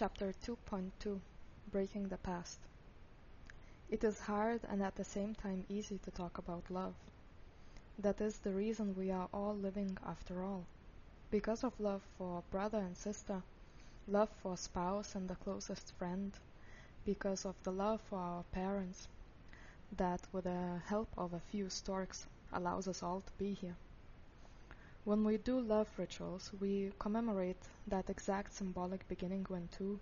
Chapter 2.2 Breaking the Past. It is hard and at the same time easy to talk about love. That is the reason we are all living after all. Because of love for brother and sister, love for spouse and the closest friend, because of the love for our parents, that with the help of a few storks allows us all to be here. When we do love rituals, we commemorate that exact symbolic beginning when 2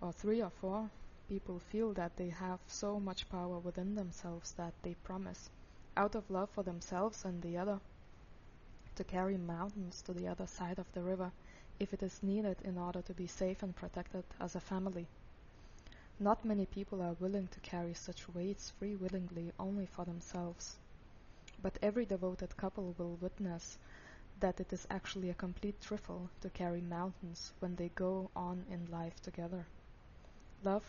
or 3 or 4 people feel that they have so much power within themselves that they promise, out of love for themselves and the other, to carry mountains to the other side of the river if it is needed in order to be safe and protected as a family. Not many people are willing to carry such weights free willingly only for themselves. But every devoted couple will witness that it is actually a complete trifle to carry mountains when they go on in life together. Love,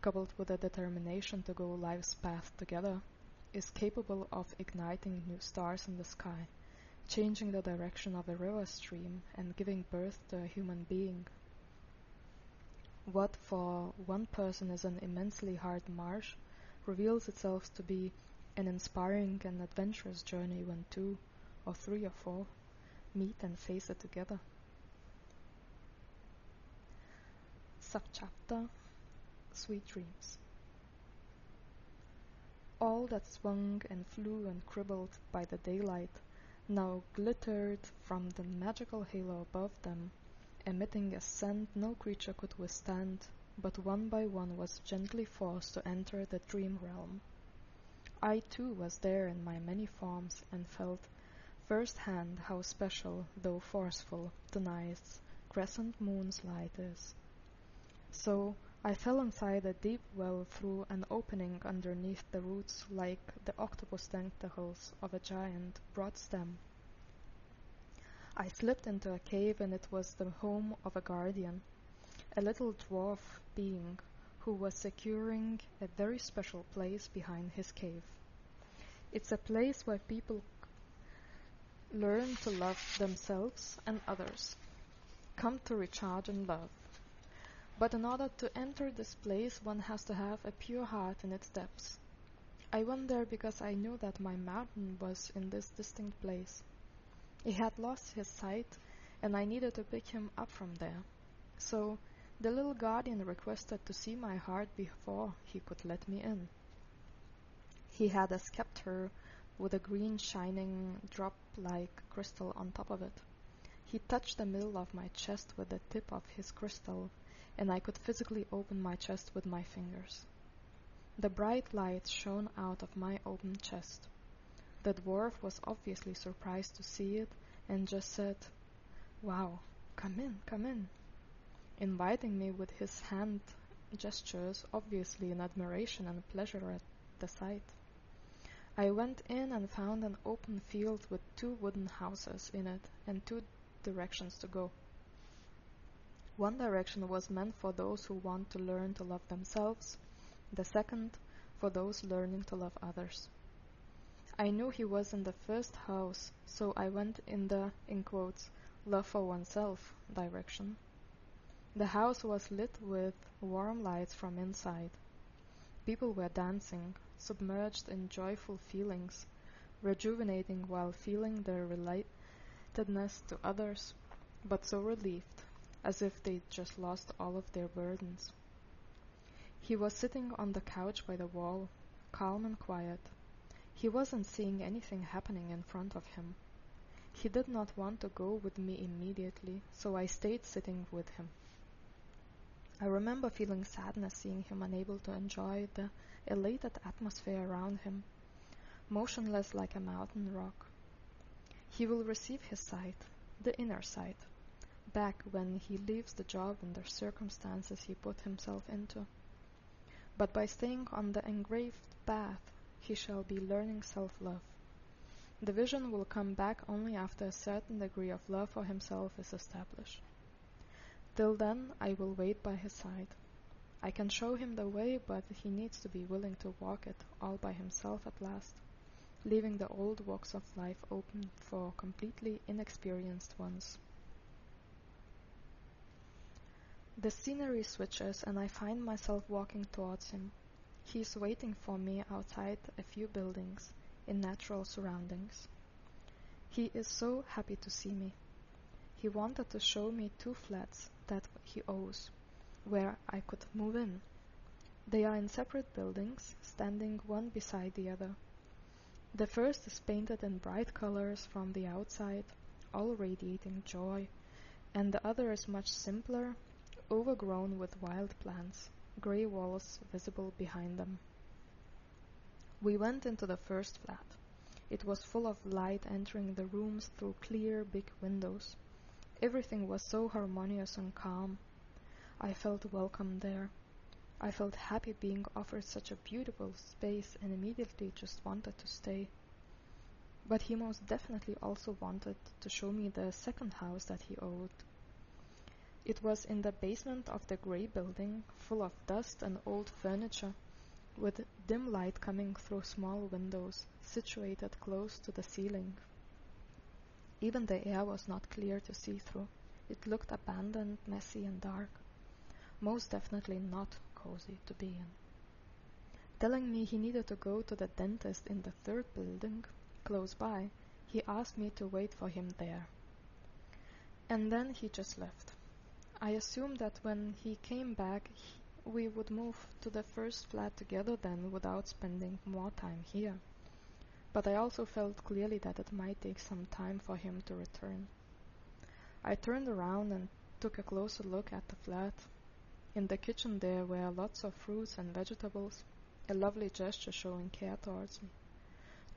coupled with a determination to go life's path together, is capable of igniting new stars in the sky, changing the direction of a river stream, and giving birth to a human being. What for one person is an immensely hard march reveals itself to be an inspiring and adventurous journey when 2 or 3 or 4 meet and face it together. Subchapter: Sweet Dreams. All that swung and flew and cribbled by the daylight now glittered from the magical halo above them, emitting a scent no creature could withstand, but one by one was gently forced to enter the dream realm. I too was there in my many forms, and felt first-hand how special, though forceful, tonight's crescent moon's light is. So I fell inside a deep well through an opening underneath the roots like the octopus tentacles of a giant broad stem. I slipped into a cave, and it was the home of a guardian, a little dwarf being who was securing a very special place behind his cave. It's a place where people learn to love themselves and others, come to recharge in love. But in order to enter this place, one has to have a pure heart in its depths. I went there because I knew that my mountain was in this distinct place. He had lost his sight, and I needed to pick him up from there. So the little guardian requested to see my heart before he could let me in. He had a scepter with a green shining drop-like crystal on top of it. He touched the middle of my chest with the tip of his crystal, and I could physically open my chest with my fingers. The bright light shone out of my open chest. The dwarf was obviously surprised to see it, and just said, "Wow, come in," inviting me with his hand gestures, obviously in admiration and pleasure at the sight. I went in and found an open field with 2 wooden houses in it and 2 directions to go. One direction was meant for those who want to learn to love themselves, the second for those learning to love others. I knew he was in the first house, so I went in the, in quotes, love for oneself direction. The house was lit with warm lights from inside. People were dancing, submerged in joyful feelings, rejuvenating while feeling their relatedness to others, but so relieved, as if they'd just lost all of their burdens. He was sitting on the couch by the wall, calm and quiet. He wasn't seeing anything happening in front of him. He did not want to go with me immediately, so I stayed sitting with him. I remember feeling sadness seeing him unable to enjoy the elated atmosphere around him, motionless like a mountain rock. He will receive his sight, the inner sight, back when he leaves the job and the circumstances he put himself into. But by staying on the engraved path, he shall be learning self-love. The vision will come back only after a certain degree of love for himself is established. Till then, I will wait by his side. I can show him the way, but he needs to be willing to walk it all by himself at last, leaving the old walks of life open for completely inexperienced ones. The scenery switches and I find myself walking towards him. He is waiting for me outside a few buildings, in natural surroundings. He is so happy to see me. He wanted to show me 2 flats that he owns, where I could move in. They are in separate buildings, standing one beside the other. The first is painted in bright colors from the outside, all radiating joy, and the other is much simpler, overgrown with wild plants, grey walls visible behind them. We went into the first flat. It was full of light entering the rooms through clear, big windows. Everything was so harmonious and calm. I felt welcome there. I felt happy being offered such a beautiful space and immediately just wanted to stay. But he most definitely also wanted to show me the second house that he owned. It was in the basement of the grey building, full of dust and old furniture, with dim light coming through small windows situated close to the ceiling. Even the air was not clear to see through. It looked abandoned, messy and dark. Most definitely not cozy to be in. Telling me he needed to go to the dentist in the third building, close by, he asked me to wait for him there. And then he just left. I assumed that when he came back, we would move to the first flat together then without spending more time here. But I also felt clearly that it might take some time for him to return. I turned around and took a closer look at the flat. In the kitchen there were lots of fruits and vegetables, a lovely gesture showing care towards me.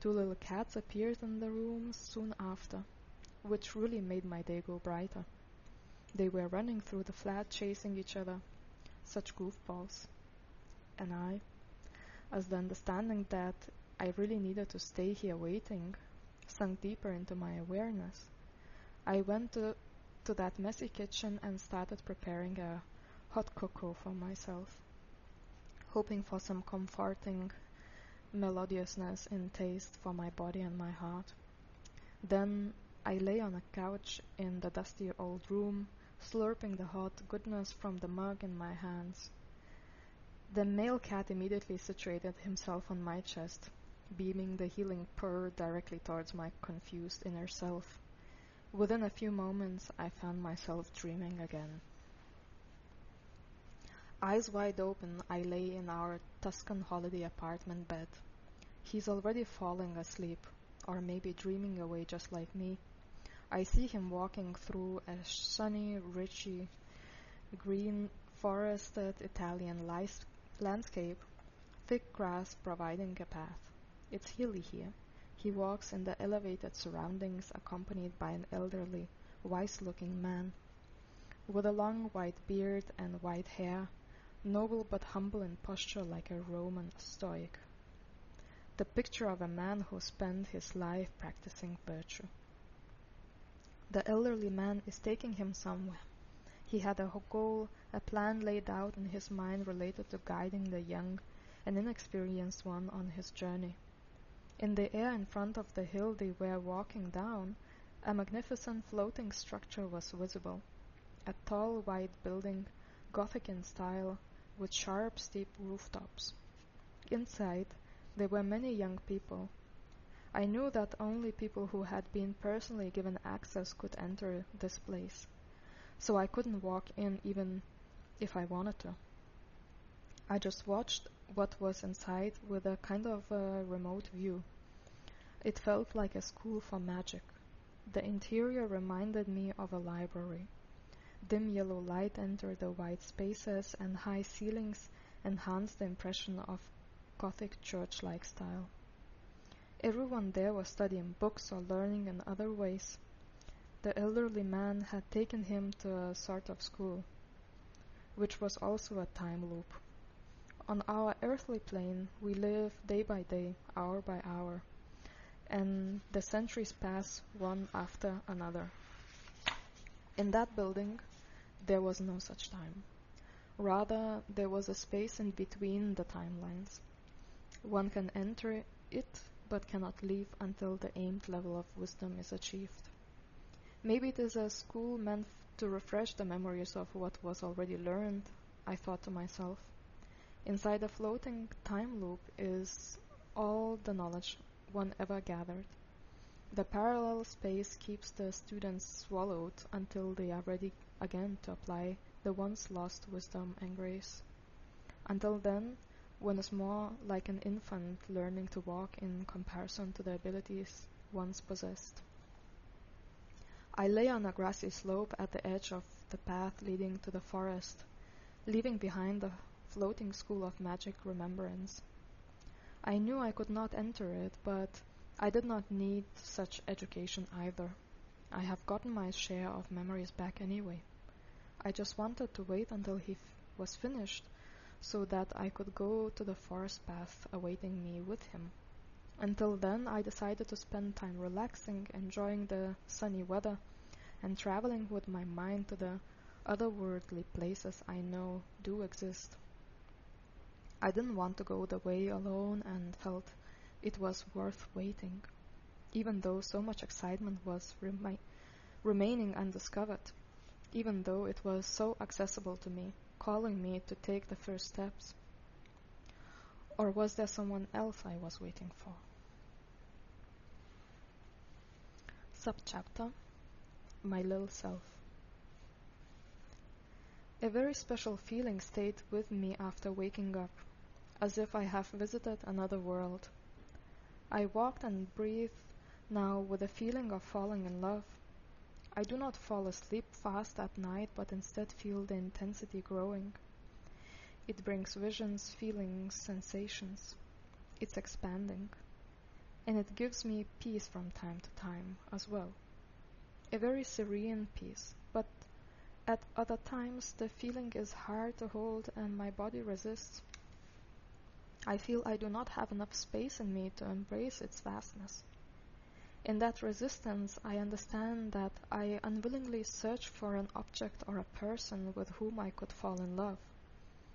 2 little cats appeared in the room soon after, which really made my day go brighter. They were running through the flat chasing each other. Such goofballs. And I, as the understanding that I really needed to stay here waiting, sunk deeper into my awareness, I went to that messy kitchen and started preparing a hot cocoa for myself, hoping for some comforting melodiousness in taste for my body and my heart. Then I lay on a couch in the dusty old room, slurping the hot goodness from the mug in my hands. The male cat immediately situated himself on my chest, beaming the healing purr directly towards my confused inner self. Within a few moments, I found myself dreaming again. Eyes wide open, I lay in our Tuscan holiday apartment bed. He's already falling asleep, or maybe dreaming away just like me. I see him walking through a sunny, richy, green, forested Italian landscape, thick grass providing a path. It's hilly here. He walks in the elevated surroundings accompanied by an elderly, wise-looking man, with a long white beard and white hair, noble but humble in posture like a Roman stoic. The picture of a man who spent his life practicing virtue. The elderly man is taking him somewhere. He had a goal, a plan laid out in his mind related to guiding the young and inexperienced one on his journey. In the air in front of the hill they were walking down, a magnificent floating structure was visible. A tall white building, Gothic in style, with sharp, steep rooftops. Inside, there were many young people. I knew that only people who had been personally given access could enter this place, so I couldn't walk in even if I wanted to. I just watched what was inside with a kind of a remote view. It felt like a school for magic. The interior reminded me of a library. Dim yellow light entered the wide spaces, and high ceilings enhanced the impression of Gothic church-like style. Everyone there was studying books or learning in other ways. The elderly man had taken him to a sort of school, which was also a time loop. On our earthly plane, we live day by day, hour by hour, and the centuries pass one after another. In that building, there was no such time. Rather, there was a space in between the timelines. One can enter it, but cannot leave until the aimed level of wisdom is achieved. Maybe it is a school meant To refresh the memories of what was already learned, I thought to myself. Inside the floating time loop is all the knowledge one ever gathered. The parallel space keeps the students swallowed until they are ready again to apply the once lost wisdom and grace. Until then, one is more like an infant learning to walk in comparison to the abilities once possessed. I lay on a grassy slope at the edge of the path leading to the forest, leaving behind the floating school of magic remembrance. I knew I could not enter it, but I did not need such education either. I have gotten my share of memories back anyway. I just wanted to wait until he was finished so that I could go to the forest path awaiting me with him. Until then, I decided to spend time relaxing, enjoying the sunny weather, and traveling with my mind to the otherworldly places I know do exist. I didn't want to go the way alone and felt it was worth waiting, even though so much excitement was remaining undiscovered, even though it was so accessible to me, calling me to take the first steps. Or was there someone else I was waiting for? Subchapter: My Little Self. A very special feeling stayed with me after waking up, as if I have visited another world. I walked and breathed now with a feeling of falling in love. I do not fall asleep fast at night, but instead feel the intensity growing. It brings visions, feelings, sensations. It's expanding. And it gives me peace from time to time as well. A very serene peace, but at other times the feeling is hard to hold and my body resists. I feel I do not have enough space in me to embrace its vastness. In that resistance, I understand that I unwillingly search for an object or a person with whom I could fall in love,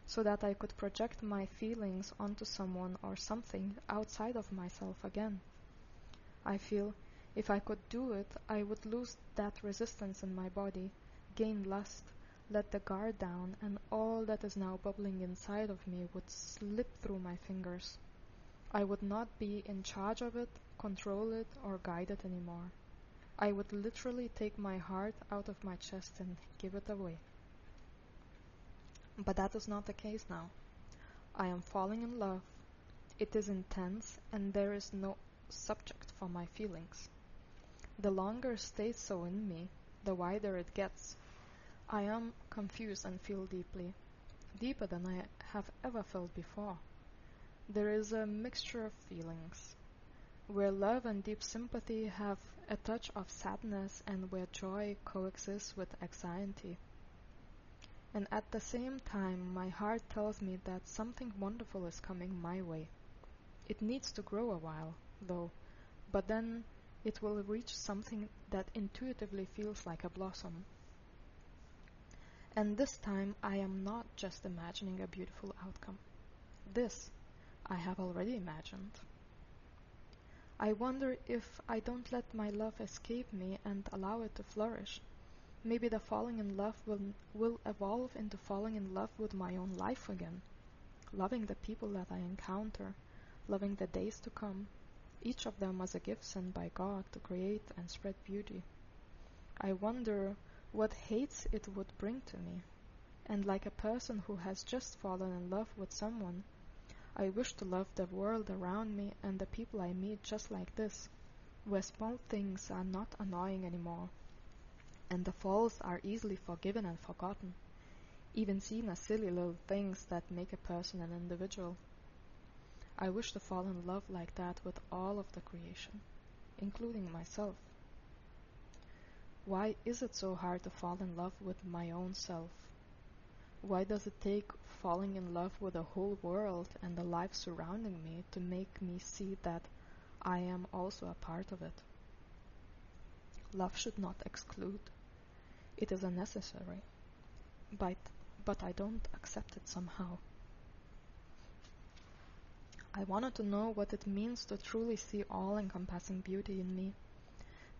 so that I could project my feelings onto someone or something outside of myself again. I feel if I could do it, I would lose that resistance in my body, gain lust, let the guard down, and all that is now bubbling inside of me would slip through my fingers. I would not be in charge of it, control it, or guide it anymore. I would literally take my heart out of my chest and give it away. But that is not the case now. I am falling in love. It is intense, and there is no subject for my feelings. The longer it stays so in me, the wider it gets. I am confused and feel deeply, deeper than I have ever felt before. There is a mixture of feelings, where love and deep sympathy have a touch of sadness and where joy coexists with anxiety. And at the same time, my heart tells me that something wonderful is coming my way. It needs to grow a while, though, but then it will reach something that intuitively feels like a blossom. And this time I am not just imagining a beautiful outcome. This I have already imagined. I wonder if I don't let my love escape me and allow it to flourish. Maybe the falling in love will evolve into falling in love with my own life again, loving the people that I encounter, loving the days to come, each of them as a gift sent by God to create and spread beauty. I wonder what hates it would bring to me. And like a person who has just fallen in love with someone, I wish to love the world around me and the people I meet just like this, where small things are not annoying anymore, and the faults are easily forgiven and forgotten, even seen as silly little things that make a person an individual. I wish to fall in love like that with all of the creation, including myself. Why is it so hard to fall in love with my own self? Why does it take falling in love with the whole world and the life surrounding me to make me see that I am also a part of it? Love should not exclude. It is unnecessary. But I don't accept it somehow. I wanted to know what it means to truly see all-encompassing beauty in me,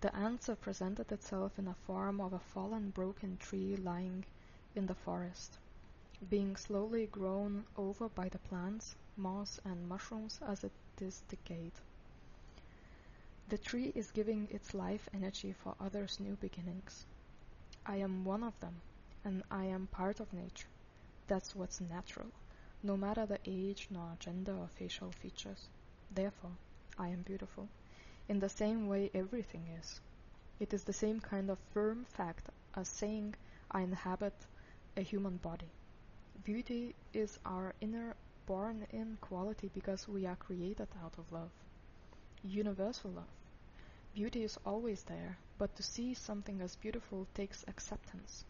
The answer presented itself in the form of a fallen broken tree lying in the forest, being slowly grown over by the plants, moss and mushrooms as it is decayed. The tree is giving its life energy for others' new beginnings. I am one of them, and I am part of nature. That's what's natural, no matter the age nor gender or facial features. Therefore, I am beautiful, in the same way everything is. It is the same kind of firm fact as saying I inhabit a human body. Beauty is our inner born-in quality because we are created out of love. Universal love. Beauty is always there, but to see something as beautiful takes acceptance.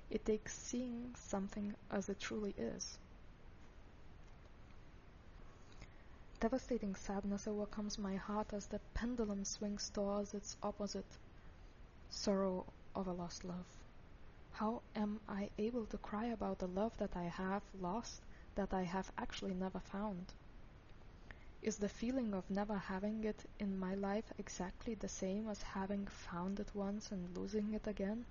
It takes seeing something as it truly is. Devastating sadness overcomes my heart as the pendulum swings towards its opposite, sorrow of a lost love. How am I able to cry about the love that I have lost, that I have actually never found? Is the feeling of never having it in my life exactly the same as having found it once and losing it again?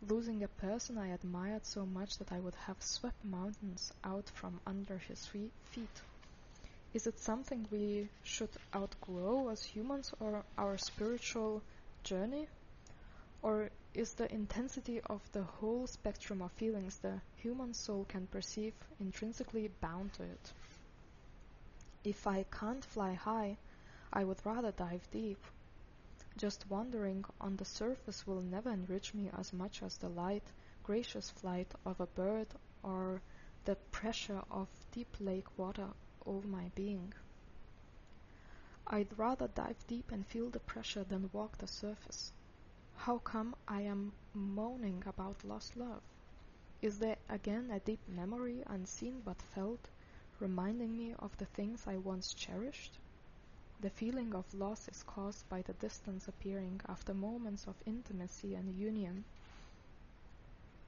Losing a person I admired so much that I would have swept mountains out from under his feet. Is it something we should outgrow as humans, or our spiritual journey? Or is the intensity of the whole spectrum of feelings the human soul can perceive intrinsically bound to it? If I can't fly high, I would rather dive deep. Just wandering on the surface will never enrich me as much as the light, gracious flight of a bird or the pressure of deep lake water over my being. I'd rather dive deep and feel the pressure than walk the surface. How come I am moaning about lost love? Is there again a deep memory, unseen but felt, reminding me of the things I once cherished? The feeling of loss is caused by the distance appearing after moments of intimacy and union.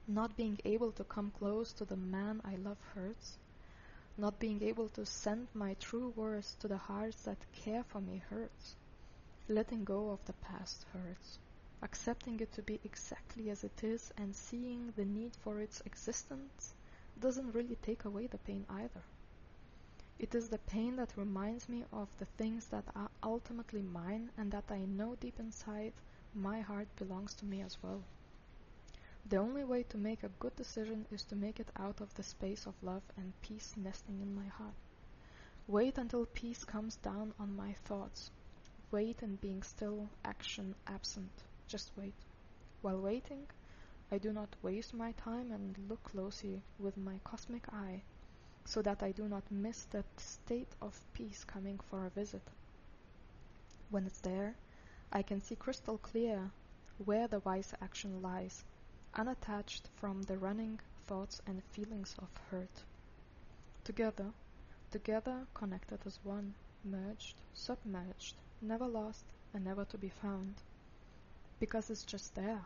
Not being able to come close to the man I love hurts. Not being able to send my true words to the hearts that care for me hurts. Letting go of the past hurts. Accepting it to be exactly as it is and seeing the need for its existence doesn't really take away the pain either. It is the pain that reminds me of the things that are ultimately mine and that I know deep inside my heart belongs to me as well. The only way to make a good decision is to make it out of the space of love and peace nesting in my heart. Wait until peace comes down on my thoughts. Wait and being still, action absent. Just wait. While waiting, I do not waste my time and look closely with my cosmic eye, so that I do not miss that state of peace coming for a visit. When it's there, I can see crystal clear where the wise action lies, unattached from the running thoughts and feelings of hurt. Together, connected as one, merged, submerged, never lost and never to be found. Because it's just there.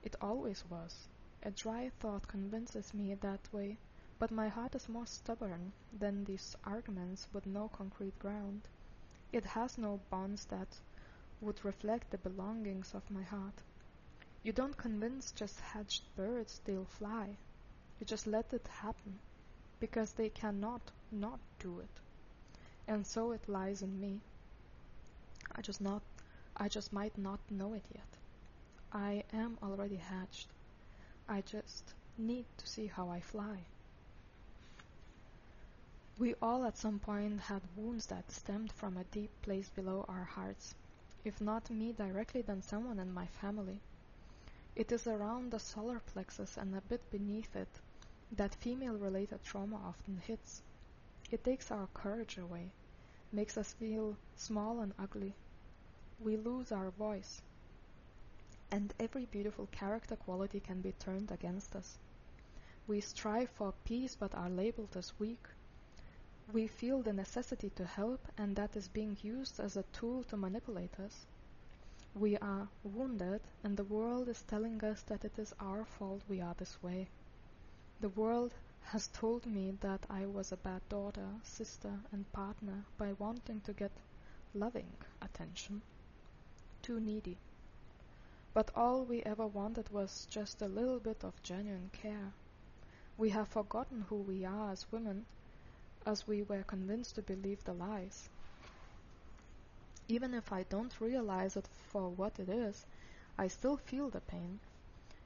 It always was. A dry thought convinces me that way, but my heart is more stubborn than these arguments with no concrete ground. It has no bonds that would reflect the belongings of my heart. You don't convince just hatched birds they'll fly. You just let it happen, because they cannot not do it. And so it lies in me. I just might not know it yet. I am already hatched. I just need to see how I fly. We all at some point had wounds that stemmed from a deep place below our hearts. If not me directly, then someone in my family. It is around the solar plexus and a bit beneath it that female-related trauma often hits. It takes our courage away, makes us feel small and ugly. We lose our voice, and every beautiful character quality can be turned against us. We strive for peace but are labeled as weak. We feel the necessity to help, and that is being used as a tool to manipulate us. We are wounded, and the world is telling us that it is our fault we are this way. The world has told me that I was a bad daughter, sister, and partner by wanting to get loving attention. Too needy. but all we ever wanted was just a little bit of genuine care. We have forgotten who we are as women, as we were convinced to believe the lies. Even if I don't realize it for what it is, I still feel the pain.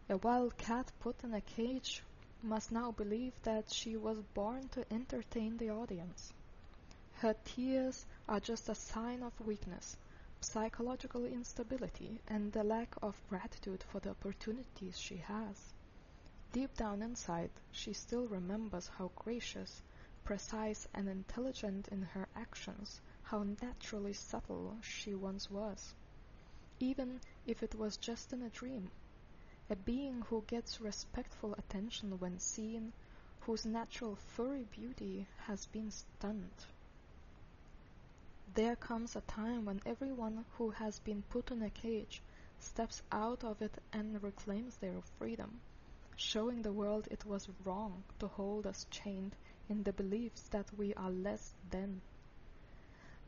A wild cat put in a cage must now believe that she was born to entertain the audience. Her tears are just a sign of weakness, psychological instability, and the lack of gratitude for the opportunities she has. Deep down inside, she still remembers how gracious, precise, and intelligent in her actions, how naturally subtle she once was. Even if it was just in a dream. A being who gets respectful attention when seen, whose natural furry beauty has been stunned. There comes a time when everyone who has been put in a cage steps out of it and reclaims their freedom, showing the world it was wrong to hold us chained in the beliefs that we are less than.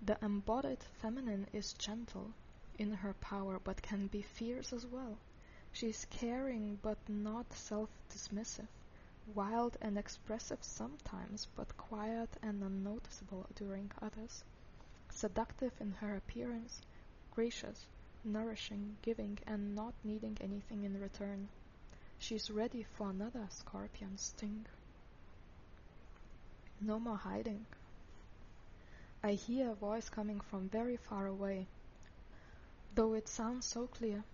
The embodied feminine is gentle in her power but can be fierce as well. She is caring but not self-dismissive, wild and expressive sometimes but quiet and unnoticeable during others, seductive in her appearance, gracious, nourishing, giving, and not needing anything in return. She is ready for another scorpion sting. No more hiding. I hear a voice coming from very far away, though it sounds so clear.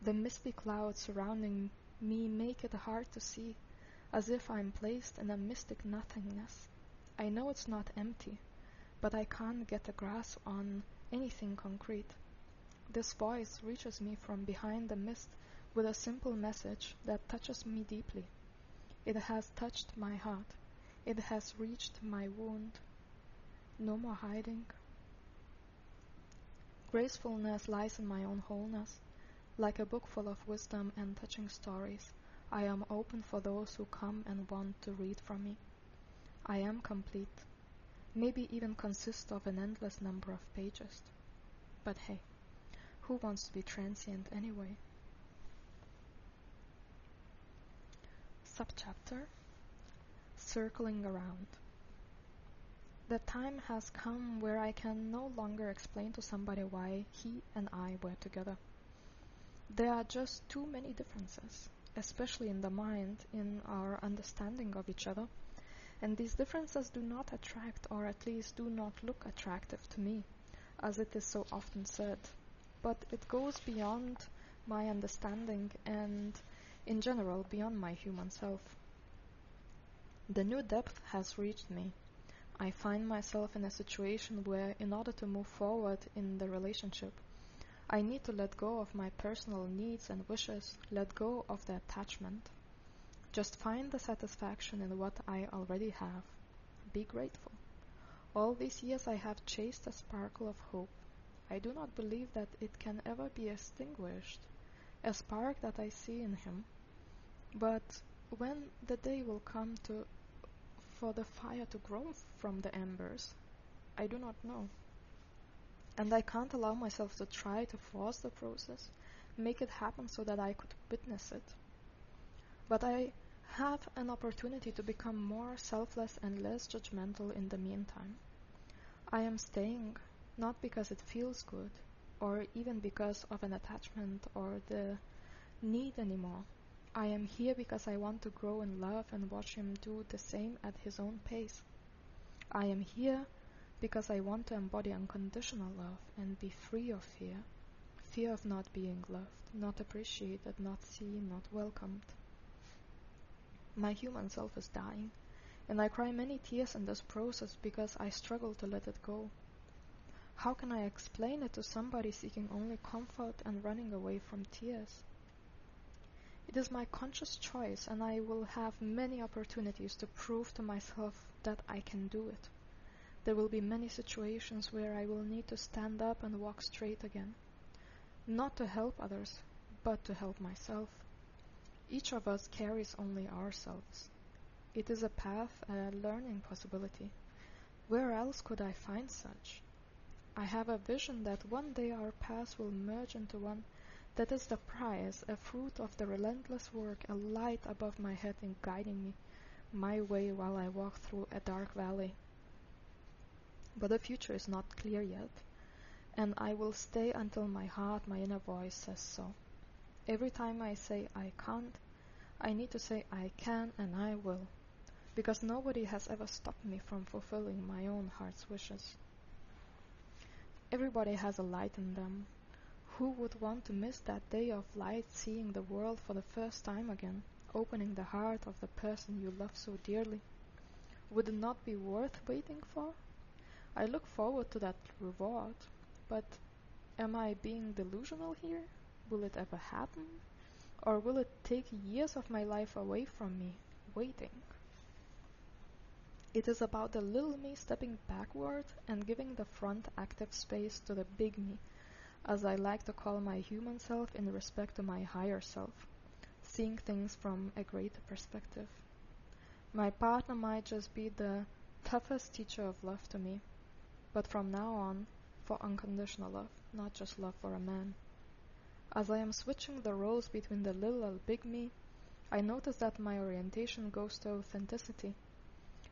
The misty clouds surrounding me make it hard to see, as if I'm placed in a mystic nothingness. I know it's not empty, but I can't get a grasp on anything concrete. This voice reaches me from behind the mist with a simple message that touches me deeply. It has touched my heart. It has reached my wound. No more hiding. Gracefulness lies in my own wholeness. Like a book full of wisdom and touching stories, I am open for those who come and want to read from me. I am complete, maybe even consist of an endless number of pages. But hey, who wants to be transient anyway? Subchapter: Circling Around. The time has come where I can no longer explain to somebody why he and I were together. There are just too many differences, especially in the mind, in our understanding of each other, and these differences do not attract, or at least do not look attractive to me, as it is so often said, but it goes beyond my understanding and, in general, beyond my human self. The new depth has reached me. I find myself in a situation where, in order to move forward in the relationship, I need to let go of my personal needs and wishes, let go of the attachment. Just find the satisfaction in what I already have. Be grateful. All these years I have chased a sparkle of hope. I do not believe that it can ever be extinguished, a spark that I see in him. But when the day will come for the fire to grow from the embers, I do not know. And I can't allow myself to try to force the process, make it happen so that I could witness it. But I have an opportunity to become more selfless and less judgmental in the meantime. I am staying, not because it feels good, or even because of an attachment or the need anymore. I am here because I want to grow in love and watch him do the same at his own pace. I am here because I want to embody unconditional love and be free of fear. Fear of not being loved, not appreciated, not seen, not welcomed. My human self is dying, and I cry many tears in this process because I struggle to let it go. How can I explain it to somebody seeking only comfort and running away from tears? It is my conscious choice, and I will have many opportunities to prove to myself that I can do it. There will be many situations where I will need to stand up and walk straight again. Not to help others, but to help myself. Each of us carries only ourselves. It is a path, a learning possibility. Where else could I find such? I have a vision that one day our paths will merge into one, That is the prize, a fruit of the relentless work, a light above my head in guiding me my way while I walk through a dark valley. But the future is not clear yet, and I will stay until my heart, my inner voice says so. Every time I say I can't, I need to say I can and I will, because nobody has ever stopped me from fulfilling my own heart's wishes. Everybody has a light in them. Who would want to miss that day of light, seeing the world for the first time again, opening the heart of the person you love so dearly? Would it not be worth waiting for? I look forward to that reward, but am I being delusional here? Will it ever happen? Or will it take years of my life away from me, waiting? It is about the little me stepping backward and giving the front active space to the big me, as I like to call my human self in respect to my higher self, seeing things from a greater perspective. My partner might just be the toughest teacher of love to me, but from now on, for unconditional love, not just love for a man. As I am switching the roles between the little and big me, I notice that my orientation goes to authenticity.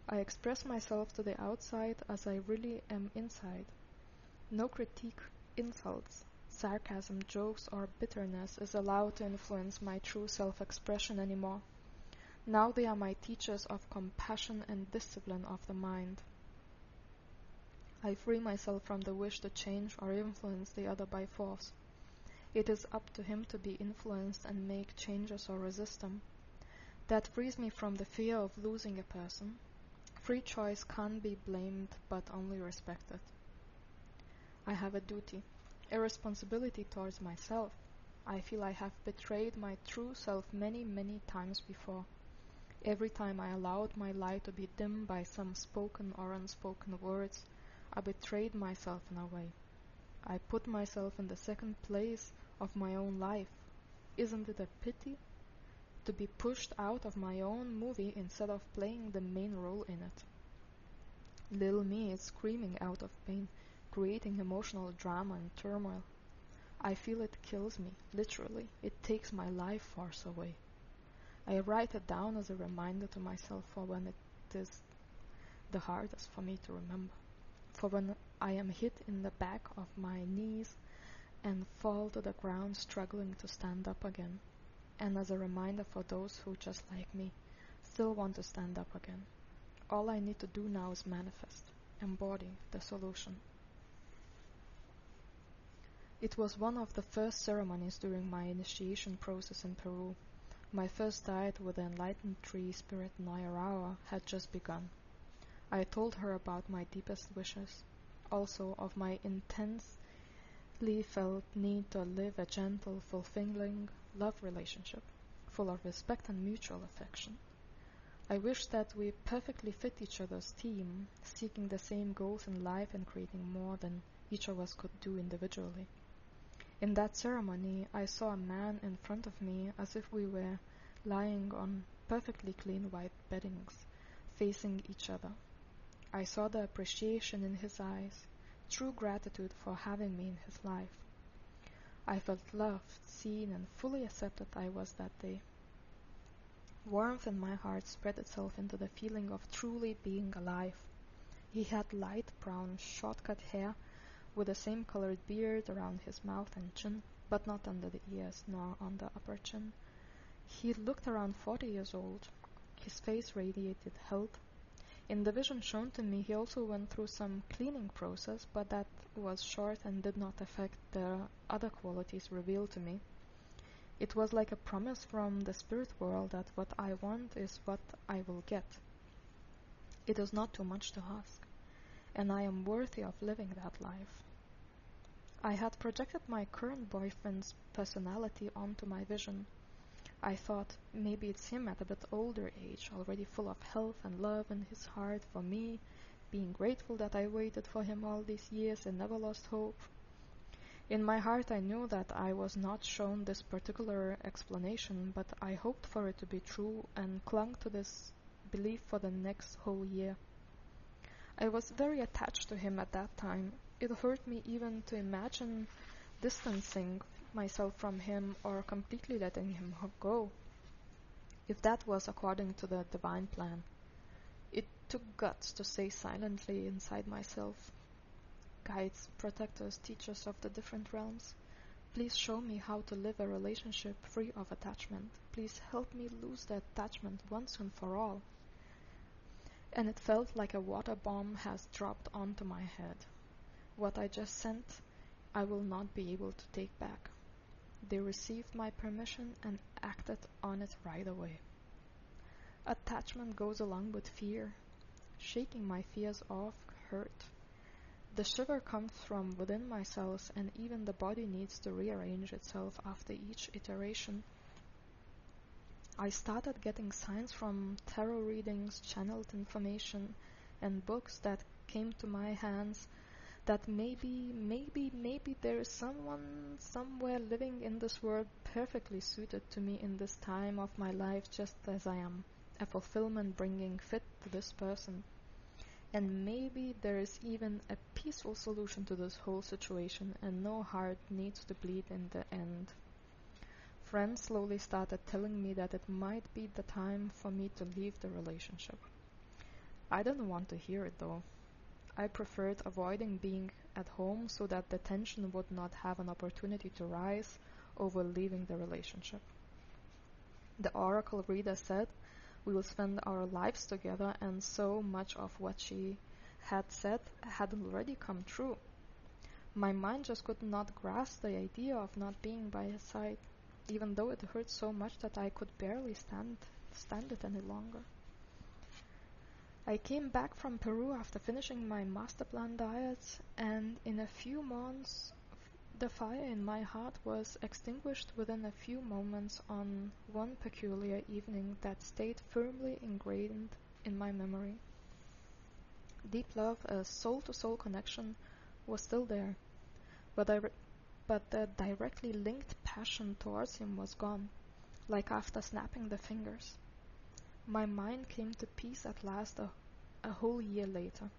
I express myself to the outside as I really am inside. No critique, insults, sarcasm, jokes, or bitterness is allowed to influence my true self-expression anymore. Now they are my teachers of compassion and discipline of the mind. I free myself from the wish to change or influence the other by force. It is up to him to be influenced and make changes or resist them. That frees me from the fear of losing a person. Free choice can't be blamed but only respected. I have a duty, a responsibility towards myself. I feel I have betrayed my true self many, many times before. Every time I allowed my light to be dimmed by some spoken or unspoken words, I betrayed myself in a way. I put myself in the second place of my own life. Isn't it a pity? To be pushed out of my own movie instead of playing the main role in it. Little me is screaming out of pain, creating emotional drama and turmoil. I feel it kills me, literally. It takes my life force away. I write it down as a reminder to myself for when it is the hardest for me to remember. For when I am hit in the back of my knees and fall to the ground struggling to stand up again. And as a reminder for those who, just like me, still want to stand up again. All I need to do now is manifest, embody the solution. It was one of the first ceremonies during my initiation process in Peru. My first diet with the enlightened tree spirit Rao had just begun. I told her about my deepest wishes, also of my intensely felt need to live a gentle, fulfilling love relationship, full of respect and mutual affection. I wished that we perfectly fit each other's team, seeking the same goals in life and creating more than each of us could do individually. In that ceremony, I saw a man in front of me as if we were lying on perfectly clean white beddings, facing each other. I saw the appreciation in his eyes, true gratitude for having me in his life. I felt loved, seen, and fully accepted I was that day. Warmth in my heart spread itself into the feeling of truly being alive. He had light brown, short-cut hair with the same colored beard around his mouth and chin, but not under the ears nor on the upper chin. He looked around 40 years old. His face radiated health. In the vision shown to me, he also went through some cleaning process, but that was short and did not affect the other qualities revealed to me. It was like a promise from the spirit world that what I want is what I will get. It is not too much to ask, and I am worthy of living that life. I had projected my current boyfriend's personality onto my vision. I thought maybe it's him at a bit older age, already full of health and love in his heart for me, being grateful that I waited for him all these years and never lost hope. In my heart I knew that I was not shown this particular explanation, but I hoped for it to be true and clung to this belief for the next whole year. I was very attached to him at that time. It hurt me even to imagine distancing myself from him or completely letting him go, if that was according to the divine plan. It took guts to say silently inside myself, "Guides, protectors, teachers of the different realms, please show me how to live a relationship free of attachment. Please help me lose the attachment once and for all." And it felt like a water bomb has dropped onto my head. What I just sent, I will not be able to take back. They received my permission and acted on it right away. Attachment goes along with fear. Shaking my fears off hurt. The shiver comes from within my cells, and even the body needs to rearrange itself after each iteration. I started getting signs from tarot readings, channeled information, and books that came to my hands that maybe there is someone somewhere living in this world perfectly suited to me in this time of my life just as I am, a fulfillment bringing fit to this person. And maybe there is even a peaceful solution to this whole situation and no heart needs to bleed in the end. Friends slowly started telling me that it might be the time for me to leave the relationship. I didn't want to hear it though. I preferred avoiding being at home so that the tension would not have an opportunity to rise over leaving the relationship. The oracle reader said we will spend our lives together, and so much of what she had said had already come true. My mind just could not grasp the idea of not being by his side, even though it hurt so much that I could barely stand it any longer. I came back from Peru after finishing my master plan diet, and in a few months the fire in my heart was extinguished within a few moments on one peculiar evening that stayed firmly ingrained in my memory. Deep love, a soul-to-soul connection, was still there, but the directly linked passion towards him was gone, like after snapping the fingers. My mind came to peace at last a whole year later.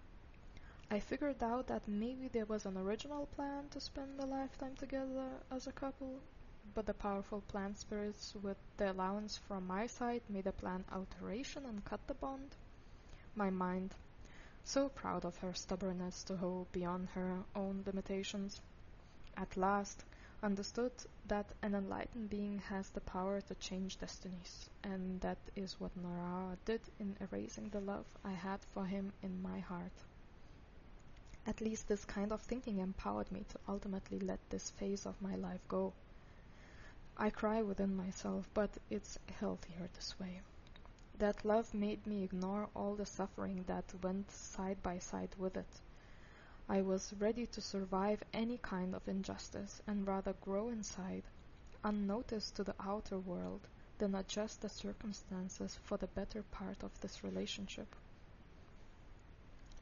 I figured out that maybe there was an original plan to spend a lifetime together as a couple, but the powerful plant spirits with the allowance from my side made a plan alteration and cut the bond. My mind, so proud of her stubbornness to hold beyond her own limitations, at last understood that an enlightened being has the power to change destinies, and that is what Nara did in erasing the love I had for him in my heart. At least this kind of thinking empowered me to ultimately let this phase of my life go. I cry within myself, but it's healthier this way. That love made me ignore all the suffering that went side by side with it. I was ready to survive any kind of injustice and rather grow inside, unnoticed to the outer world, than adjust the circumstances for the better part of this relationship.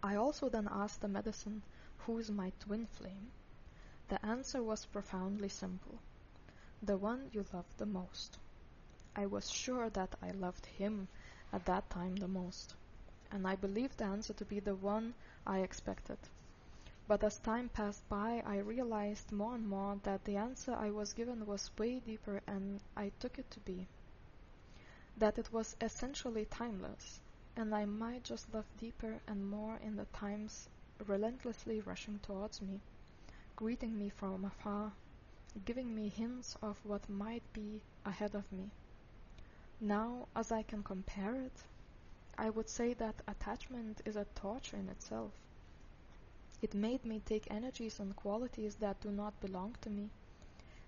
I also then asked the medicine, who is my twin flame? The answer was profoundly simple. The one you love the most. I was sure that I loved him at that time the most, and I believed the answer to be the one I expected. But as time passed by, I realized more and more that the answer I was given was way deeper and I took it to be. That it was essentially timeless, and I might just love deeper and more in the times relentlessly rushing towards me, greeting me from afar, giving me hints of what might be ahead of me. Now, as I can compare it, I would say that attachment is a torture in itself. It made me take energies and qualities that do not belong to me,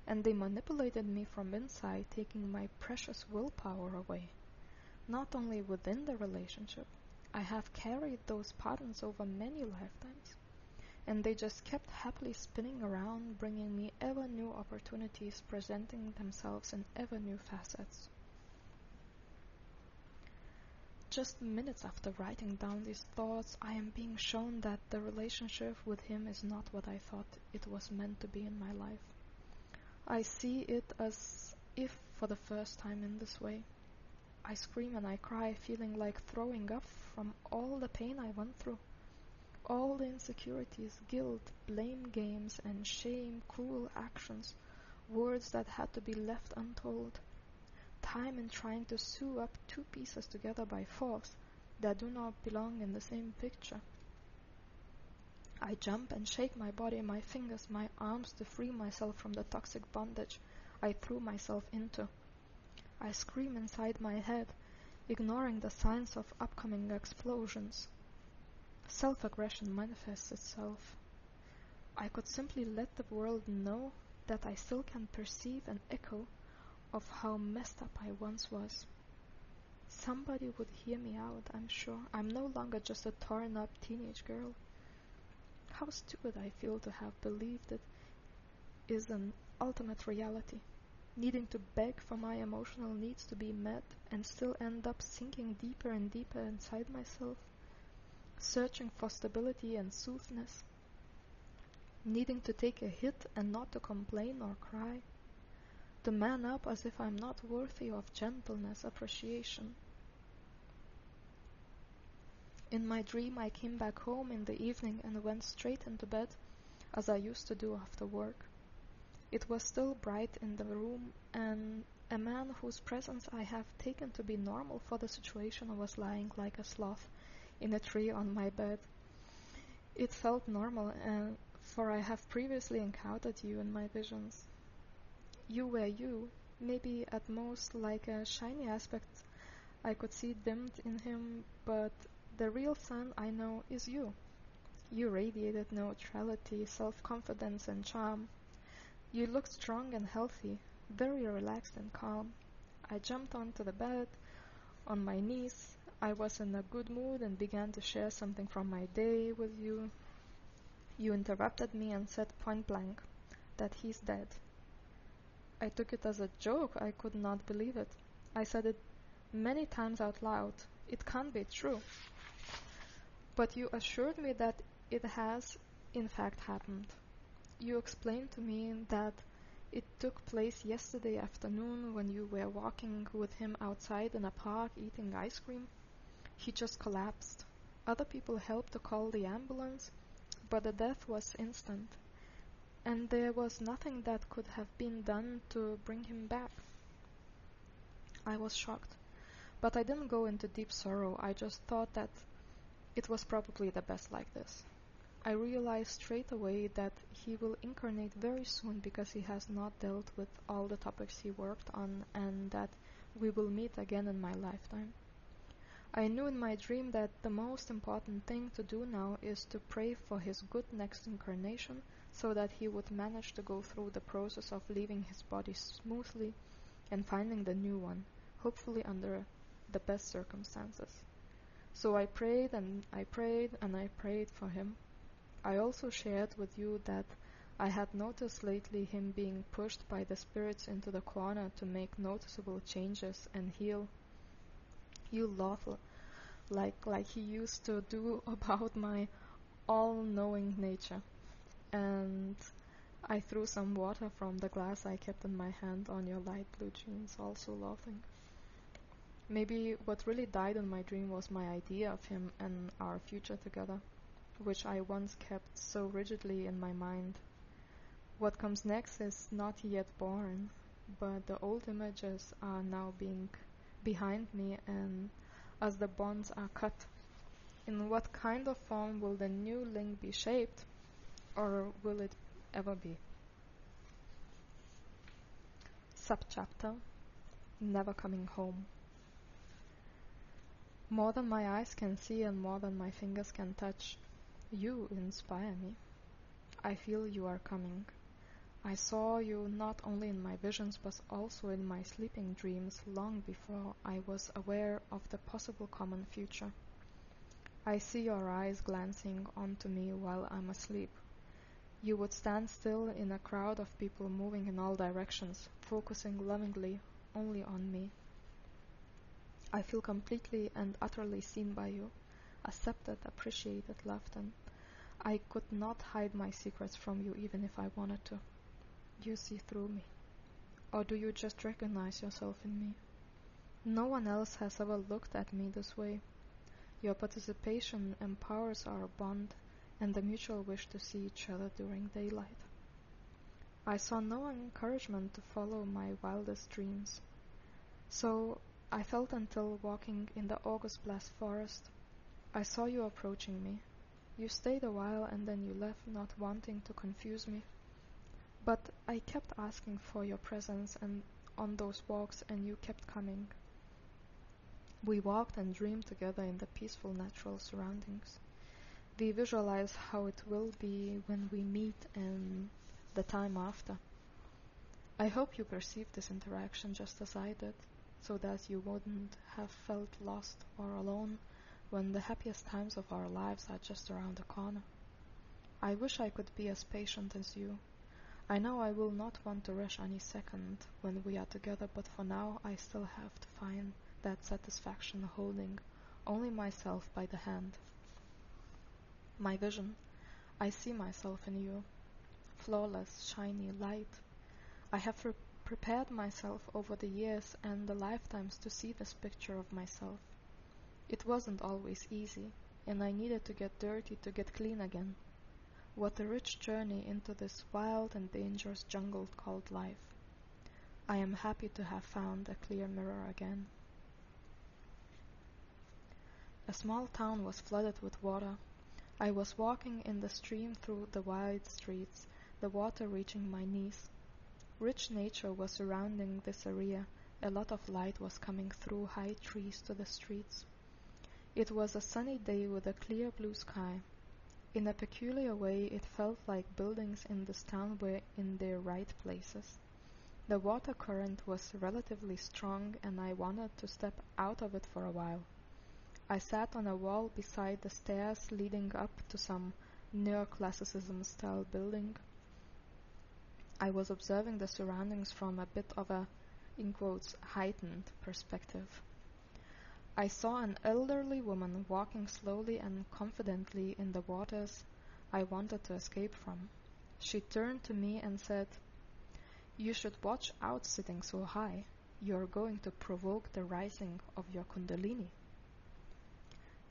and they manipulated me from inside, taking my precious willpower away. Not only within the relationship, I have carried those patterns over many lifetimes, and they just kept happily spinning around, bringing me ever new opportunities, presenting themselves in ever new facets. Just minutes after writing down these thoughts, I am being shown that the relationship with him is not what I thought it was meant to be in my life. I see it as if for the first time in this way. I scream and I cry, feeling like throwing up from all the pain I went through. All the insecurities, guilt, blame games, and shame, cruel actions, words that had to be left untold, time in trying to sew up two pieces together by force that do not belong in the same picture. I jump and shake my body, my fingers, my arms to free myself from the toxic bondage I threw myself into. I scream inside my head, ignoring the signs of upcoming explosions. Self-aggression manifests itself. I could simply let the world know that I still can perceive an echo of how messed up I once was. Somebody would hear me out, I'm sure. I'm no longer just a torn-up teenage girl. How stupid I feel to have believed it is an ultimate reality, needing to beg for my emotional needs to be met and still end up sinking deeper and deeper inside myself, searching for stability and soothness, needing to take a hit and not to complain or cry, to man up as if I'm not worthy of gentleness, appreciation. In my dream, I came back home in the evening and went straight into bed, as I used to do after work. It was still bright in the room, and a man whose presence I have taken to be normal for the situation was lying like a sloth in a tree on my bed. It felt normal, for I have previously encountered you in my visions. You were you, maybe at most like a shiny aspect I could see dimmed in him, but the real sun I know is you. You radiated neutrality, self-confidence, and charm. You looked strong and healthy, very relaxed and calm. I jumped onto the bed, on my knees. I was in a good mood and began to share something from my day with you. You interrupted me and said point blank that he's dead. I took it as a joke. I could not believe it. I said it many times out loud. It can't be true. But you assured me that it has, in fact, happened. You explained to me that it took place yesterday afternoon when you were walking with him outside in a park eating ice cream. He just collapsed. Other people helped to call the ambulance, but the death was instant, and there was nothing that could have been done to bring him back. I was shocked, but I didn't go into deep sorrow. I just thought that it was probably the best like this. I realized straight away that he will incarnate very soon because he has not dealt with all the topics he worked on, and that we will meet again in my lifetime. I knew in my dream that the most important thing to do now is to pray for his good next incarnation so that he would manage to go through the process of leaving his body smoothly and finding the new one, hopefully under the best circumstances. So I prayed and I prayed and I prayed for him. I also shared with you that I had noticed lately him being pushed by the spirits into the corner to make noticeable changes and heal. You laughed like he used to do about my all-knowing nature, and I threw some water from the glass I kept in my hand on your light blue jeans, also laughing. Maybe what really died in my dream was my idea of him and our future together, which I once kept so rigidly in my mind. What comes next is not yet born, but the old images are now being behind me, and as the bonds are cut, in what kind of form will the new link be shaped, or will it ever be? Subchapter: Never Coming Home. More than my eyes can see and more than my fingers can touch, you inspire me. I feel you are coming. I saw you not only in my visions but also in my sleeping dreams long before I was aware of the possible common future. I see your eyes glancing onto me while I'm asleep. You would stand still in a crowd of people moving in all directions, focusing lovingly only on me. I feel completely and utterly seen by you, accepted, appreciated, loved, and I could not hide my secrets from you even if I wanted to. You see through me. Or do you just recognize yourself in me? No one else has ever looked at me this way. Your participation empowers our bond and the mutual wish to see each other during daylight. I saw no encouragement to follow my wildest dreams. So I felt until walking in the August blast forest. I saw you approaching me. You stayed a while and then you left, not wanting to confuse me. But I kept asking for your presence and on those walks, and you kept coming. We walked and dreamed together in the peaceful natural surroundings. We visualized how it will be when we meet and the time after. I hope you perceived this interaction just as I did, so that you wouldn't have felt lost or alone when the happiest times of our lives are just around the corner. I wish I could be as patient as you. I know I will not want to rush any second when we are together, but for now I still have to find that satisfaction holding only myself by the hand. My vision, I see myself in you, flawless, shiny, light. I have prepared myself over the years and the lifetimes to see this picture of myself. It wasn't always easy, and I needed to get dirty to get clean again. What a rich journey into this wild and dangerous jungle called life. I am happy to have found a clear mirror again. A small town was flooded with water. I was walking in the stream through the wide streets, the water reaching my knees. Rich nature was surrounding this area. A lot of light was coming through high trees to the streets. It was a sunny day with a clear blue sky. In a peculiar way, it felt like buildings in this town were in their right places. The water current was relatively strong, and I wanted to step out of it for a while. I sat on a wall beside the stairs leading up to some neoclassicism-style building. I was observing the surroundings from a bit of a, in quotes, heightened perspective. I saw an elderly woman walking slowly and confidently in the waters I wanted to escape from. She turned to me and said, "You should watch out sitting so high. You're going to provoke the rising of your kundalini."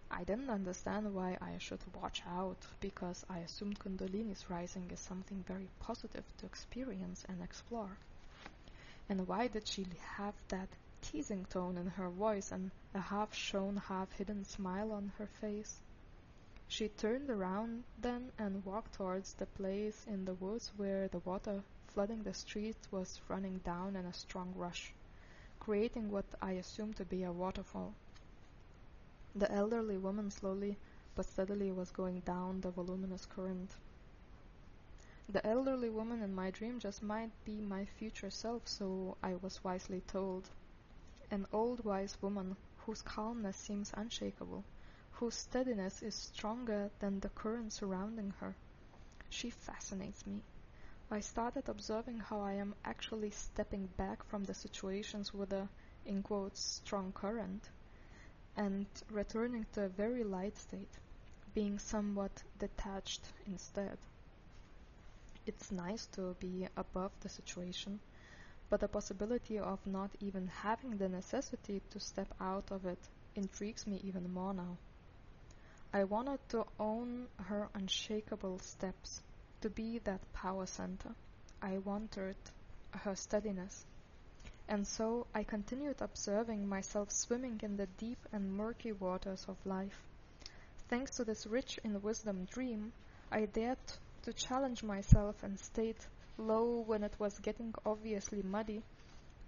I didn't understand why I should watch out, because I assumed kundalini's rising is something very positive to experience and explore. And why did she have that teasing tone in her voice and a half-shown, half-hidden smile on her face? She turned around then and walked towards the place in the woods where the water flooding the street was running down in a strong rush, creating what I assumed to be a waterfall. The elderly woman slowly but steadily was going down the voluminous current. The elderly woman in my dream just might be my future self, so I was wisely told. An old wise woman whose calmness seems unshakable, whose steadiness is stronger than the current surrounding her. She fascinates me. I started observing how I am actually stepping back from the situations with a, in quotes, strong current, and returning to a very light state, being somewhat detached instead. It's nice to be above the situation, but the possibility of not even having the necessity to step out of it intrigues me even more now. I wanted to own her unshakable steps, to be that power center. I wanted her steadiness. And so I continued observing myself swimming in the deep and murky waters of life. Thanks to this rich in wisdom dream, I dared to challenge myself and stayed low when it was getting obviously muddy.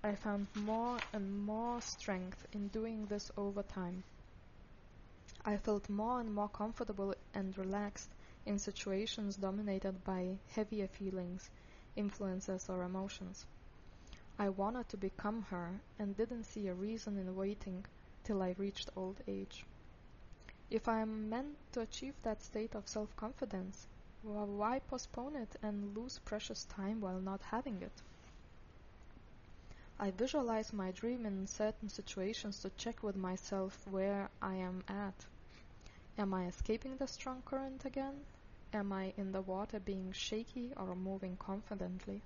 I found more and more strength in doing this over time. I felt more and more comfortable and relaxed in situations dominated by heavier feelings, influences, or emotions. I wanted to become her and didn't see a reason in waiting till I reached old age. If I am meant to achieve that state of self-confidence, well, why postpone it and lose precious time while not having it? I visualize my dream in certain situations to check with myself where I am at. Am I escaping the strong current again? Am I in the water being shaky or moving confidently?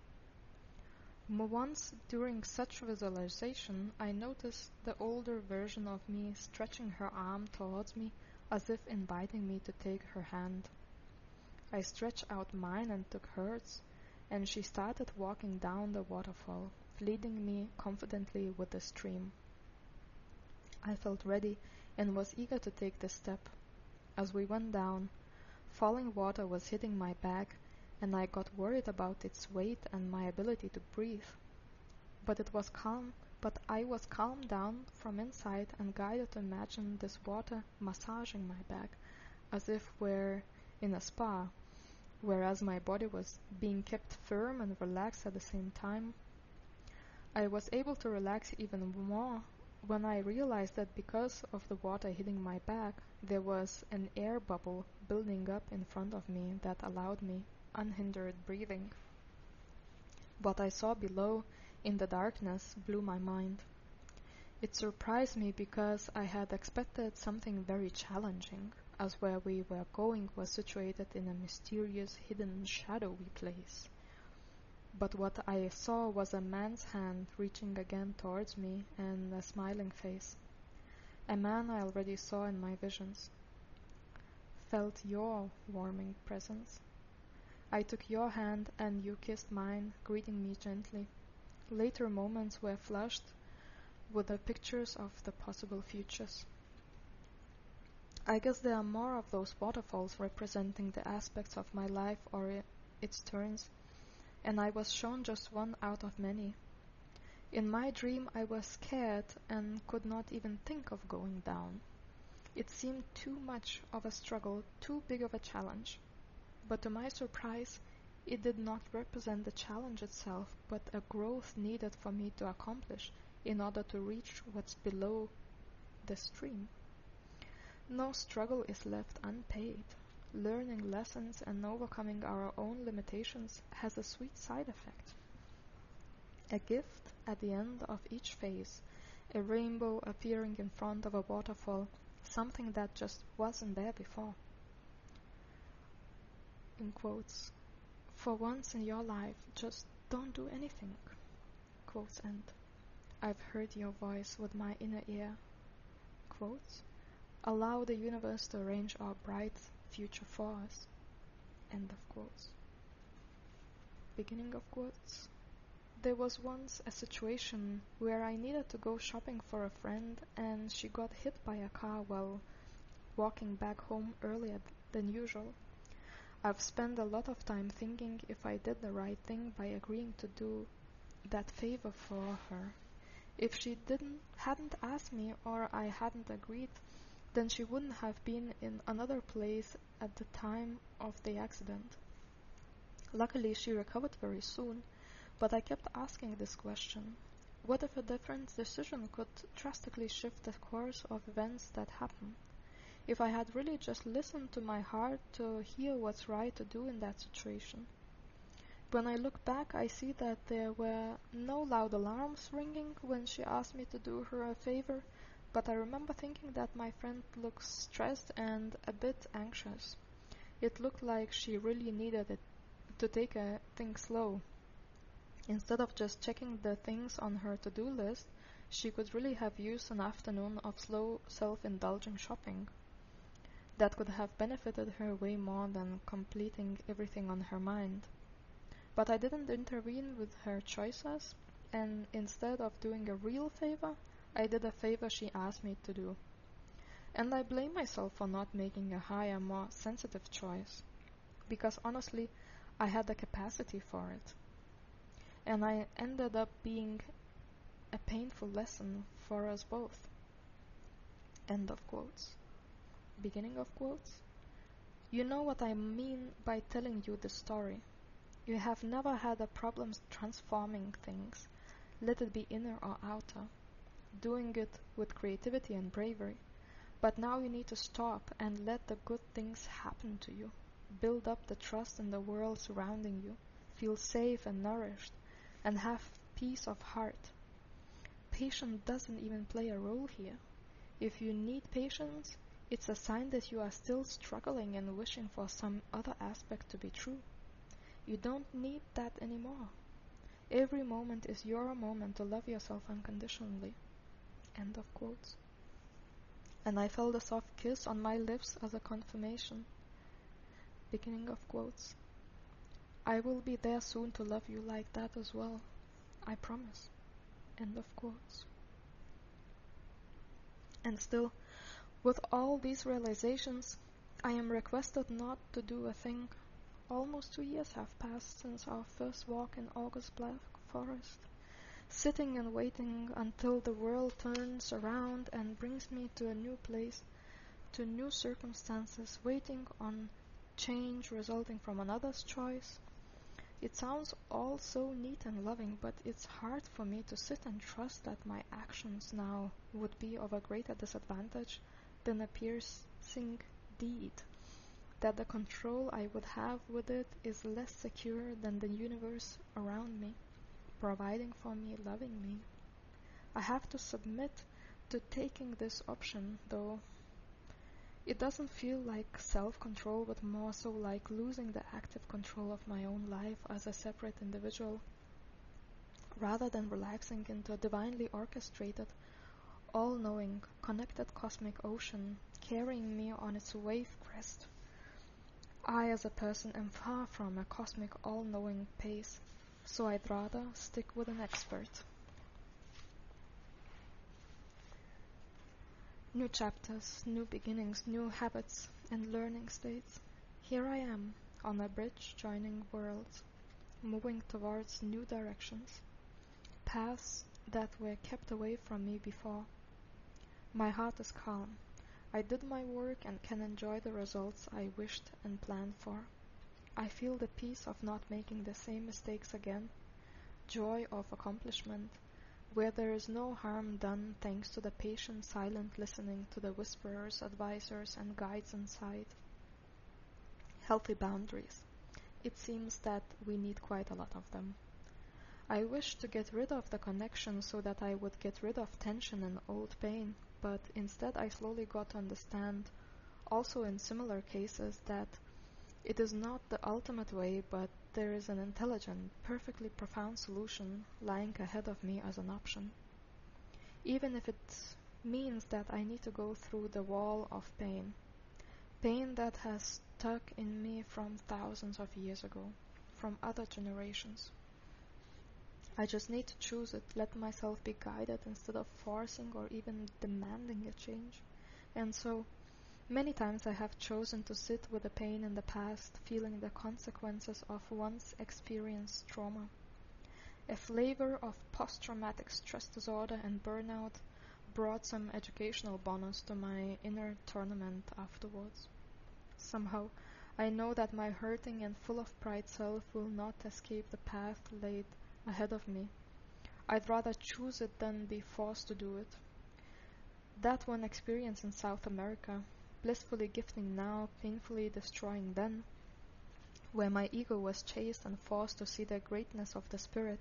Once, during such visualization, I noticed the older version of me stretching her arm towards me as if inviting me to take her hand. I stretched out mine and took hers, and she started walking down the waterfall, leading me confidently with the stream. I felt ready and was eager to take the step. As we went down, falling water was hitting my back, and I got worried about its weight and my ability to breathe. But I was calmed down from inside and guided to imagine this water massaging my back, as if we're in a spa, whereas my body was being kept firm and relaxed at the same time. I was able to relax even more when I realized that because of the water hitting my back, there was an air bubble building up in front of me that allowed me unhindered breathing. What I saw below in the darkness blew my mind. It surprised me because I had expected something very challenging, as where we were going was situated in a mysterious, hidden, shadowy place. But what I saw was a man's hand reaching again towards me and a smiling face. A man I already saw in my visions. Felt your warming presence. I took your hand and you kissed mine, greeting me gently. Later moments were flushed with the pictures of the possible futures. I guess there are more of those waterfalls representing the aspects of my life or its turns, and I was shown just one out of many. In my dream I was scared and could not even think of going down. It seemed too much of a struggle, too big of a challenge. But to my surprise, it did not represent the challenge itself, but a growth needed for me to accomplish in order to reach what's below the stream. No struggle is left unpaid. Learning lessons and overcoming our own limitations has a sweet side effect. A gift at the end of each phase, a rainbow appearing in front of a waterfall, something that just wasn't there before. In quotes, for once in your life, just don't do anything. Quotes end. I've heard your voice with my inner ear. Quotes, allow the universe to arrange our bright future for us. End of quotes. Beginning of quotes. There was once a situation where I needed to go shopping for a friend and she got hit by a car while walking back home earlier than usual. I've spent a lot of time thinking if I did the right thing by agreeing to do that favor for her. If she hadn't asked me or I hadn't agreed, then she wouldn't have been in another place at the time of the accident. Luckily, she recovered very soon, but I kept asking this question. What if a different decision could drastically shift the course of events that happen? If I had really just listened to my heart to hear what's right to do in that situation. When I look back, I see that there were no loud alarms ringing when she asked me to do her a favor, but I remember thinking that my friend looked stressed and a bit anxious. It looked like she really needed it to take things slow. Instead of just checking the things on her to-do list, she could really have used an afternoon of slow, self-indulgent shopping. That could have benefited her way more than completing everything on her mind. But I didn't intervene with her choices, and instead of doing a real favor, I did a favor she asked me to do. And I blame myself for not making a higher, more sensitive choice, because honestly, I had the capacity for it. And I ended up being a painful lesson for us both. End of quotes. Beginning of quotes. You know what I mean by telling you the story. You have never had a problem transforming things, let it be inner or outer, doing it with creativity and bravery. But now you need to stop and let the good things happen to you. Build up the trust in the world surrounding you. Feel safe and nourished, and have peace of heart. Patience doesn't even play a role here. If you need patience, it's a sign that you are still struggling and wishing for some other aspect to be true. You don't need that anymore. Every moment is your moment to love yourself unconditionally. End of quotes. And I felt a soft kiss on my lips as a confirmation. Beginning of quotes. I will be there soon to love you like that as well. I promise. End of quotes. And still, with all these realizations, I am requested not to do a thing. Almost 2 years have passed since our first walk in August Black Forest, sitting and waiting until the world turns around and brings me to a new place, to new circumstances, waiting on change resulting from another's choice. It sounds all so neat and loving, but it's hard for me to sit and trust that my actions now would be of a greater disadvantage than a piercing deed, that the control I would have with it is less secure than the universe around me, providing for me, loving me. I have to submit to taking this option, though it doesn't feel like self-control, but more so like losing the active control of my own life as a separate individual, rather than relaxing into a divinely orchestrated, all-knowing, connected cosmic ocean carrying me on its wave crest. I as a person am far from a cosmic all-knowing pace, so I'd rather stick with an expert. New chapters, new beginnings, new habits and learning states. Here I am, on a bridge joining worlds, moving towards new directions, paths that were kept away from me before. My heart is calm. I did my work and can enjoy the results I wished and planned for. I feel the peace of not making the same mistakes again, joy of accomplishment, where there is no harm done thanks to the patient, silent listening to the whisperers, advisors, and guides inside. Healthy boundaries. It seems that we need quite a lot of them. I wish to get rid of the connection so that I would get rid of tension and old pain, but instead I slowly got to understand, also in similar cases, that it is not the ultimate way, but there is an intelligent, perfectly profound solution lying ahead of me as an option. Even if it means that I need to go through the wall of pain. Pain that has stuck in me from thousands of years ago, from other generations. I just need to choose it, let myself be guided instead of forcing or even demanding a change. And so, many times I have chosen to sit with the pain in the past, feeling the consequences of once experienced trauma. A flavor of post-traumatic stress disorder and burnout brought some educational bonus to my inner tournament afterwards. Somehow, I know that my hurting and full of pride self will not escape the path laid ahead of me. I'd rather choose it than be forced to do it. That one experience in South America, blissfully gifting now, painfully destroying then, where my ego was chased and forced to see the greatness of the spirit,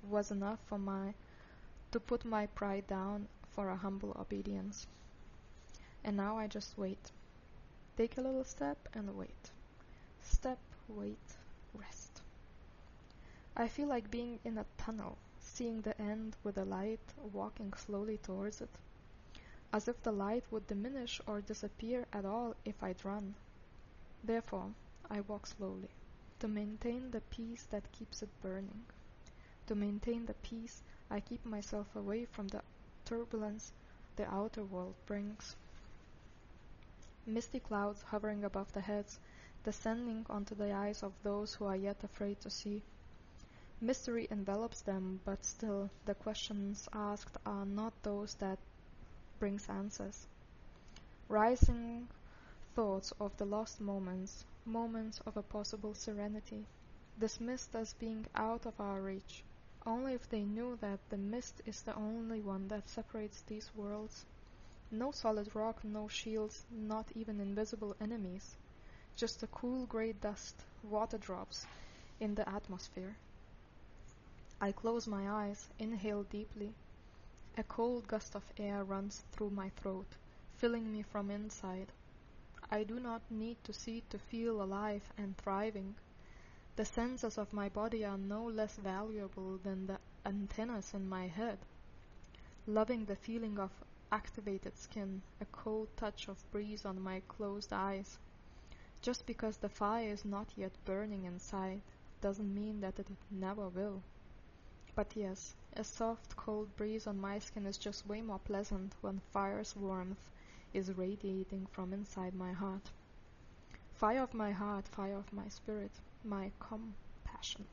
was enough to put my pride down for a humble obedience. And now I just wait. Take a little step and wait. Step, wait, rest. I feel like being in a tunnel, seeing the end with a light, walking slowly towards it, as if the light would diminish or disappear at all if I'd run. Therefore, I walk slowly, to maintain the peace that keeps it burning. To maintain the peace, I keep myself away from the turbulence the outer world brings. Misty clouds hovering above the heads, descending onto the eyes of those who are yet afraid to see. Mystery envelops them, but still the questions asked are not those that brings answers. Rising thoughts of the lost moments, moments of a possible serenity, dismissed as being out of our reach, only if they knew that the mist is the only one that separates these worlds. No solid rock, no shields, not even invisible enemies, just a cool gray dust, water drops in the atmosphere. I close my eyes, inhale deeply. A cold gust of air runs through my throat, filling me from inside. I do not need to see to feel alive and thriving. The senses of my body are no less valuable than the antennas in my head. Loving the feeling of activated skin, a cold touch of breeze on my closed eyes. Just because the fire is not yet burning inside, doesn't mean that it never will. But yes, a soft, cold breeze on my skin is just way more pleasant when fire's warmth is radiating from inside my heart. Fire of my heart, fire of my spirit, my compassion,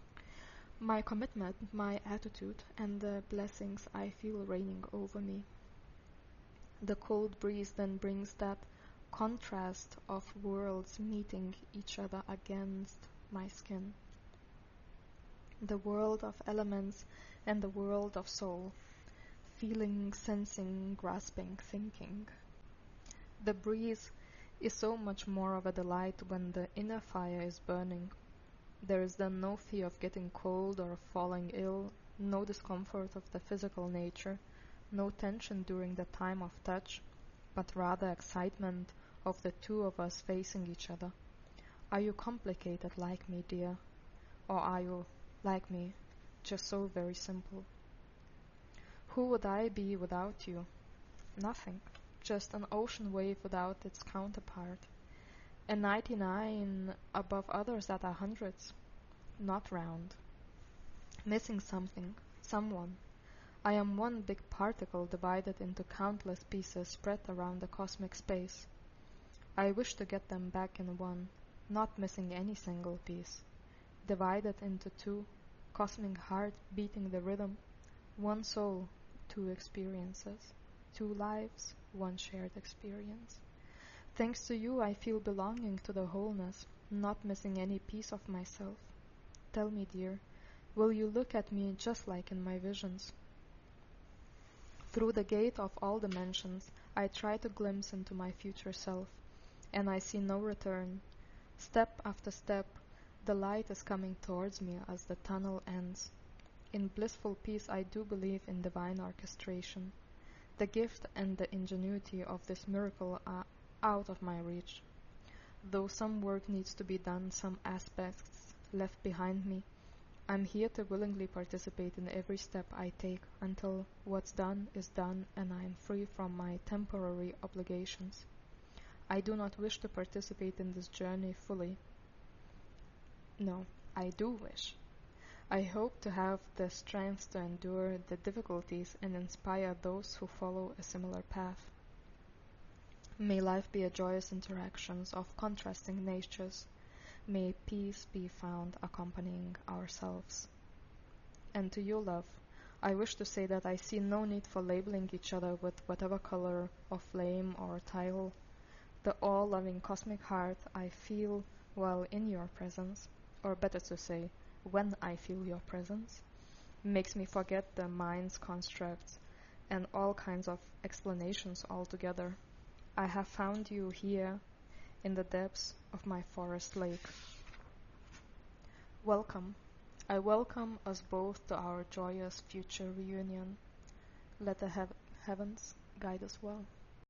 my commitment, my attitude, and the blessings I feel raining over me. The cold breeze then brings that contrast of worlds meeting each other against my skin. The world of elements and the world of soul, feeling, sensing, grasping, thinking. The breeze is so much more of a delight when the inner fire is burning. There is then no fear of getting cold or falling ill, no discomfort of the physical nature, no tension during the time of touch, but rather excitement of the two of us facing each other. Are you complicated like me, dear? Or are you, like me, just so very simple? Who would I be without you? Nothing. Just an ocean wave without its counterpart. A 99 above others that are hundreds. Not round. Missing something, someone. I am one big particle divided into countless pieces spread around the cosmic space. I wish to get them back in one, not missing any single piece. Divided into two, cosmic heart beating the rhythm. One soul, two experiences. Two lives, one shared experience. Thanks to you, I feel belonging to the wholeness, not missing any piece of myself. Tell me, dear, will you look at me just like in my visions? Through the gate of all dimensions, I try to glimpse into my future self, and I see no return. Step after step, the light is coming towards me as the tunnel ends. In blissful peace, I do believe in divine orchestration. The gift and the ingenuity of this miracle are out of my reach. Though some work needs to be done, some aspects left behind me, I'm here to willingly participate in every step I take until what's done is done and I am free from my temporary obligations. I do not wish to participate in this journey fully. No, I do wish. I hope to have the strength to endure the difficulties and inspire those who follow a similar path. May life be a joyous interaction of contrasting natures. May peace be found accompanying ourselves. And to you, love, I wish to say that I see no need for labeling each other with whatever color or flame or title. The all-loving cosmic heart I feel while in your presence, or better to say, when I feel your presence, makes me forget the mind's constructs and all kinds of explanations altogether. I have found you here in the depths of my forest lake. Welcome. I welcome us both to our joyous future reunion. Let the heavens guide us well.